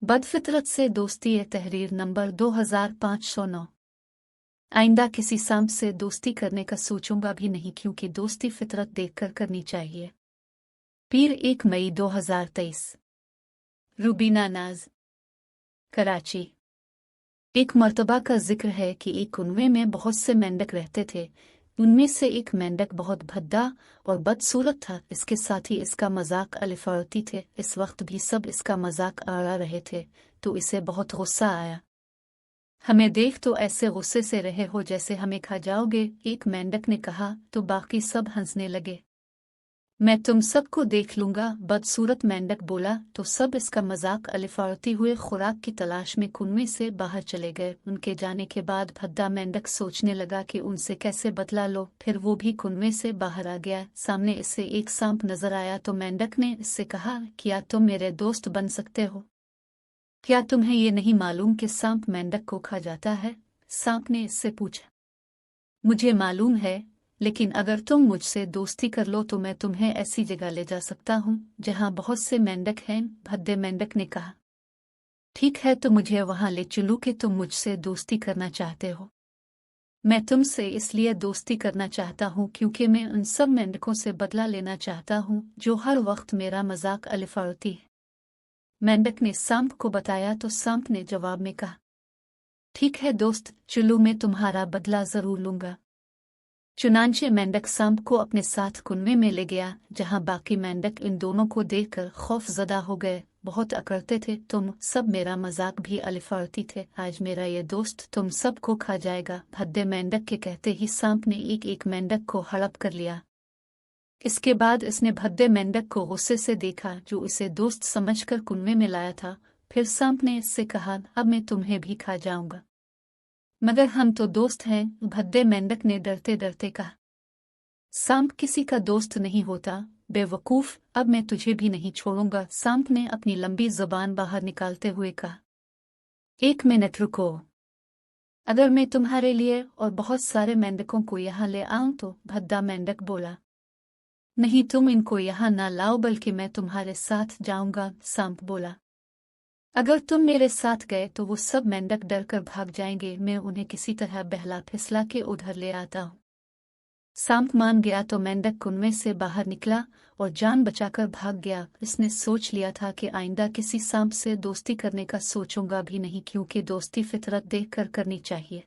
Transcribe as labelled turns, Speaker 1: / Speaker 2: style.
Speaker 1: बदफितरत से दोस्ती तहरीर नंबर 2509। आइंदा किसी सांप से दोस्ती करने का सोचूंगा भी नहीं क्योंकि दोस्ती फितरत देखकर करनी चाहिए। पीर 1 मई 2023। रूबीना नाज, कराची। एक मर्तबा का जिक्र है कि एक कुनवे में बहुत से मेंढक रहते थे। उनमें से एक मेंढक बहुत भद्दा और बदसूरत था। इसके साथ ही इसका मजाक अलिफारती थे। इस वक्त भी सब इसका मजाक आड़ा रहे थे तो इसे बहुत गुस्सा आया। हमें देख तो ऐसे गुस्से से रहे हो जैसे हमें खा जाओगे, एक मेंढक ने कहा। तो बाकी सब हंसने लगे। मैं तुम सबको देख लूंगा, बदसूरत मेंढक बोला। तो सब इसका मजाक अलिफारती हुए खुराक की तलाश में कुनवे से बाहर चले गए। उनके जाने के बाद भद्दा मेंढक सोचने लगा कि उनसे कैसे बदला लो। फिर वो भी कुनवे से बाहर आ गया। सामने इससे एक सांप नजर आया तो मेंढक ने इससे कहा, क्या तुम मेरे दोस्त बन सकते हो? क्या तुम्हें ये नहीं मालूम कि सांप मेंढक को खा जाता है? सांप ने इससे पूछा। मुझे मालूम है, लेकिन अगर तुम मुझसे दोस्ती कर लो तो मैं तुम्हें ऐसी जगह ले जा सकता हूँ जहाँ बहुत से मेंढक हैं, भद्दे मेंढक ने कहा। ठीक है, तो मुझे वहां ले चलूं कि तुम मुझसे दोस्ती करना चाहते हो। मैं तुमसे इसलिए दोस्ती करना चाहता हूँ क्योंकि मैं उन सब मेंढकों से बदला लेना चाहता हूँ जो हर वक्त मेरा मजाक अलिफारती है। मेंढक ने सांप को बताया तो सांप ने जवाब में कहा, ठीक है दोस्त, चलो मैं तुम्हारा बदला जरूर लूंगा। चुनांचे मेंढक सांप को अपने साथ कुनवे में ले गया जहां बाकी मेंढक इन दोनों को देखकर खौफजदा हो गए। बहुत अकड़ते थे, तुम सब मेरा मजाक भी अलिफारती थे। आज मेरा ये दोस्त तुम सबको खा जाएगा। भद्दे मेंढक के कहते ही सांप ने एक एक मेंढक को हड़प कर लिया। इसके बाद इसने भद्दे मेंढक को गुस्से से देखा जो इसे दोस्त समझकर कुनवे में लाया था। फिर सांप ने इससे कहा, अब मैं तुम्हें भी खा जाऊंगा। मगर हम तो दोस्त हैं, भद्दे मेंढक ने डरते डरते कहा। सांप किसी का दोस्त नहीं होता, बेवकूफ, अब मैं तुझे भी नहीं छोड़ूंगा। सांप ने अपनी लंबी जुबान बाहर निकालते हुए कहा। 1 मिनट रुको, अगर मैं तुम्हारे लिए और बहुत सारे मेंढकों को यहाँ ले आऊं तो? भद्दा मेंढक बोला। नहीं, तुम इनको यहाँ ना लाओ बल्कि मैं तुम्हारे साथ जाऊंगा, सांप बोला। अगर तुम मेरे साथ गए तो वो सब मेंढक डर कर भाग जाएंगे। मैं उन्हें किसी तरह बहला फिसला के उधर ले आता हूँ। सांप मान गया तो मेंढक कुनवे से बाहर निकला और जान बचाकर भाग गया। इसने सोच लिया था कि आइंदा किसी सांप से दोस्ती करने का सोचूंगा भी नहीं क्योंकि दोस्ती फितरत देख कर करनी चाहिए।